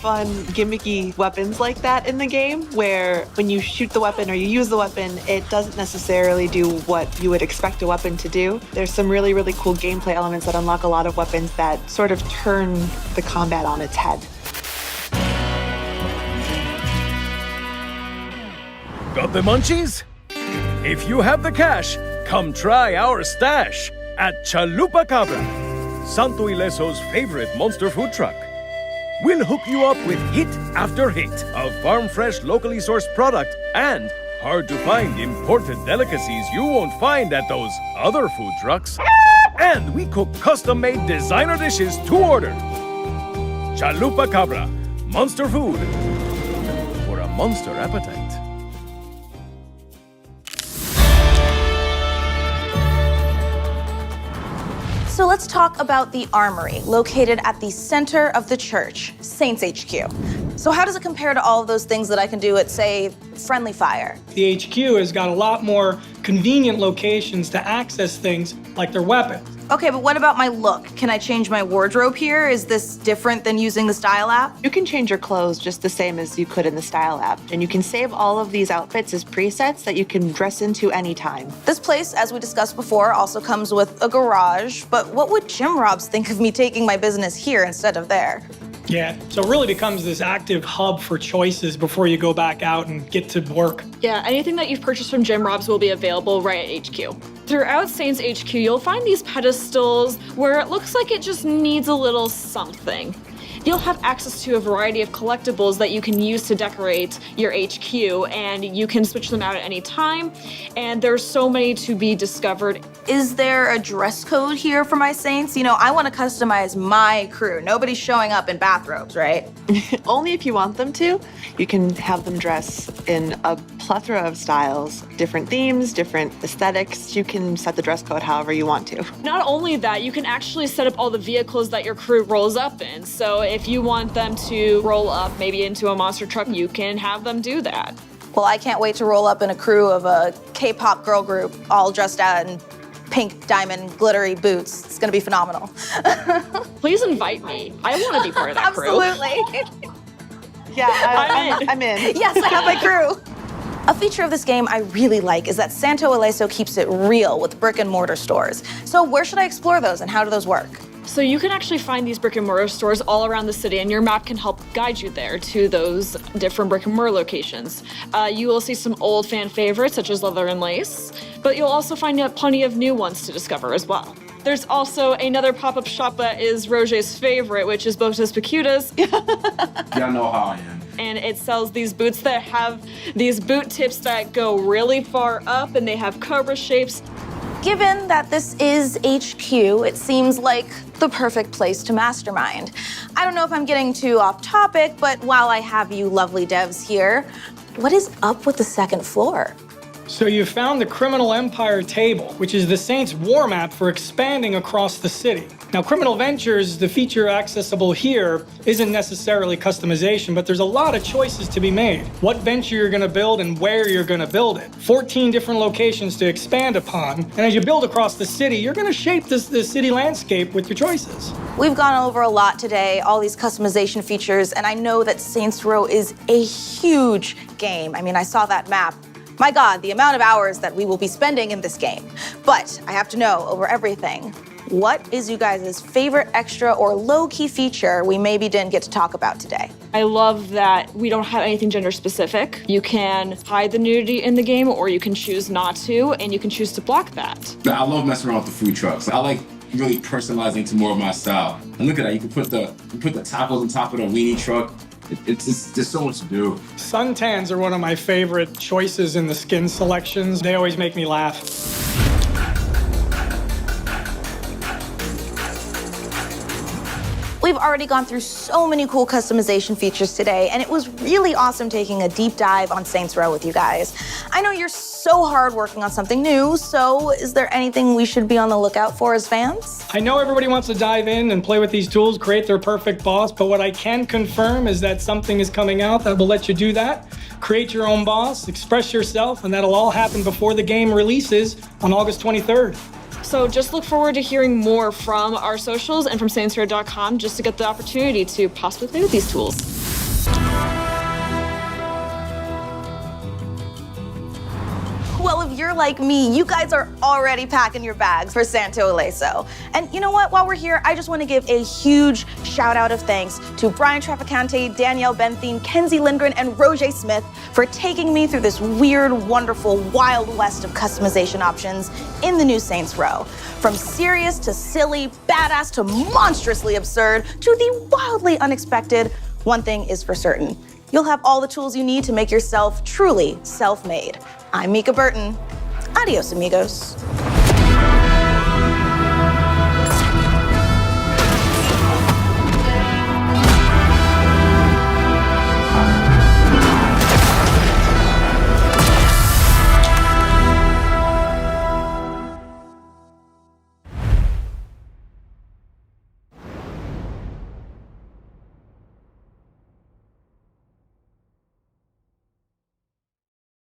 fun, gimmicky weapons like that in the game, where when you shoot the weapon or you use the weapon, it doesn't necessarily do what you would expect a weapon to do. There's some really, really cool gameplay elements that unlock a lot of weapons that sort of turn the combat on its head. Got the munchies? If you have the cash, come try our stash at Chalupa Cabra, Santo Ileso's favorite monster food truck. We'll hook you up with hit after hit of farm-fresh, locally sourced product and hard-to-find imported delicacies you won't find at those other food trucks. And we cook custom-made designer dishes to order. Chalupa Cabra, monster food for a monster appetite. So let's talk about the Armory, located at the center of the church, Saints HQ. So how does it compare to all of those things that I can do at, say, Friendly Fire? The HQ has got a lot more convenient locations to access things like their weapons. Okay, but what about my look? Can I change my wardrobe here? Is this different than using the Style app? You can change your clothes just the same as you could in the Style app, and you can save all of these outfits as presets that you can dress into anytime. This place, as we discussed before, also comes with a garage, but what would Jim Robs think of me taking my business here instead of there? Yeah, so it really becomes this active hub for choices before you go back out and get to work. Yeah, anything that you've purchased from Jim Robs will be available right at HQ. Throughout Saints HQ, you'll find these pedestals where it looks like it just needs a little something. You'll have access to a variety of collectibles that you can use to decorate your HQ, and you can switch them out at any time, and there's so many to be discovered. Is there a dress code here for my Saints? You know, I want to customize my crew. Nobody's showing up in bathrobes, right? Only if you want them to. You can have them dress in a plethora of styles, different themes, different aesthetics. You can set the dress code however you want to. Not only that, you can actually set up all the vehicles that your crew rolls up in. So if you want them to roll up maybe into a monster truck, you can have them do that. Well, I can't wait to roll up in a crew of a K-pop girl group all dressed out in pink diamond glittery boots. It's gonna be phenomenal. Please invite me. I want to be part of that crew. Absolutely. Yeah, I'm in. Yes, I have my crew. A feature of this game I really like is that Santo Ileso keeps it real with brick and mortar stores. So where should I explore those and how do those work? So you can actually find these brick and mortar stores all around the city, and your map can help guide you there to those different brick and mortar locations. You will see some old fan favorites such as Leather and Lace, but you'll also find plenty of new ones to discover as well. There's also another pop-up shop that is Roger's favorite, which is Botas Picudas. Y'all know how I am. And it sells these boots that have these boot tips that go really far up, and they have cobra shapes. Given that this is HQ, it seems like the perfect place to mastermind. I don't know if I'm getting too off topic, but while I have you lovely devs here, what is up with the second floor? So you found the Criminal Empire table, which is the Saints' war map for expanding across the city. Now, Criminal Ventures, the feature accessible here, isn't necessarily customization, but there's a lot of choices to be made. What venture you're gonna build and where you're gonna build it. 14 different locations to expand upon. And as you build across the city, you're gonna shape the city landscape with your choices. We've gone over a lot today, all these customization features, and I know that Saints Row is a huge game. I mean, I saw that map. My God, the amount of hours that we will be spending in this game. But I have to know, over everything, what is you guys' favorite extra or low-key feature we maybe didn't get to talk about today? I love that we don't have anything gender specific. You can hide the nudity in the game, or you can choose not to, and you can choose to block that. I love messing around with the food trucks. I like really personalizing to more of my style. And look at that, you can put the tacos on top of the weenie truck. It's just, there's so much to do. Suntans are one of my favorite choices in the skin selections. They always make me laugh. We've already gone through so many cool customization features today, and it was really awesome taking a deep dive on Saints Row with you guys. I know you're so hard working on something new, so is there anything we should be on the lookout for as fans? I know everybody wants to dive in and play with these tools, create their perfect boss, but what I can confirm is that something is coming out that will let you do that. Create your own boss, express yourself, and that'll all happen before the game releases on August 23rd. So just look forward to hearing more from our socials and from SaintsRow.com just to get the opportunity to possibly play with these tools. Well, if you're like me, you guys are already packing your bags for Santo Ileso. And you know what? While we're here, I just want to give a huge shout out of thanks to Brian Traficante, Danielle Benthine, Kenzie Lindgren, and Roger Smith for taking me through this weird, wonderful, wild west of customization options in the new Saints Row. From serious to silly, badass to monstrously absurd to the wildly unexpected, one thing is for certain. You'll have all the tools you need to make yourself truly self-made. I'm Mika Burton. Adios, amigos.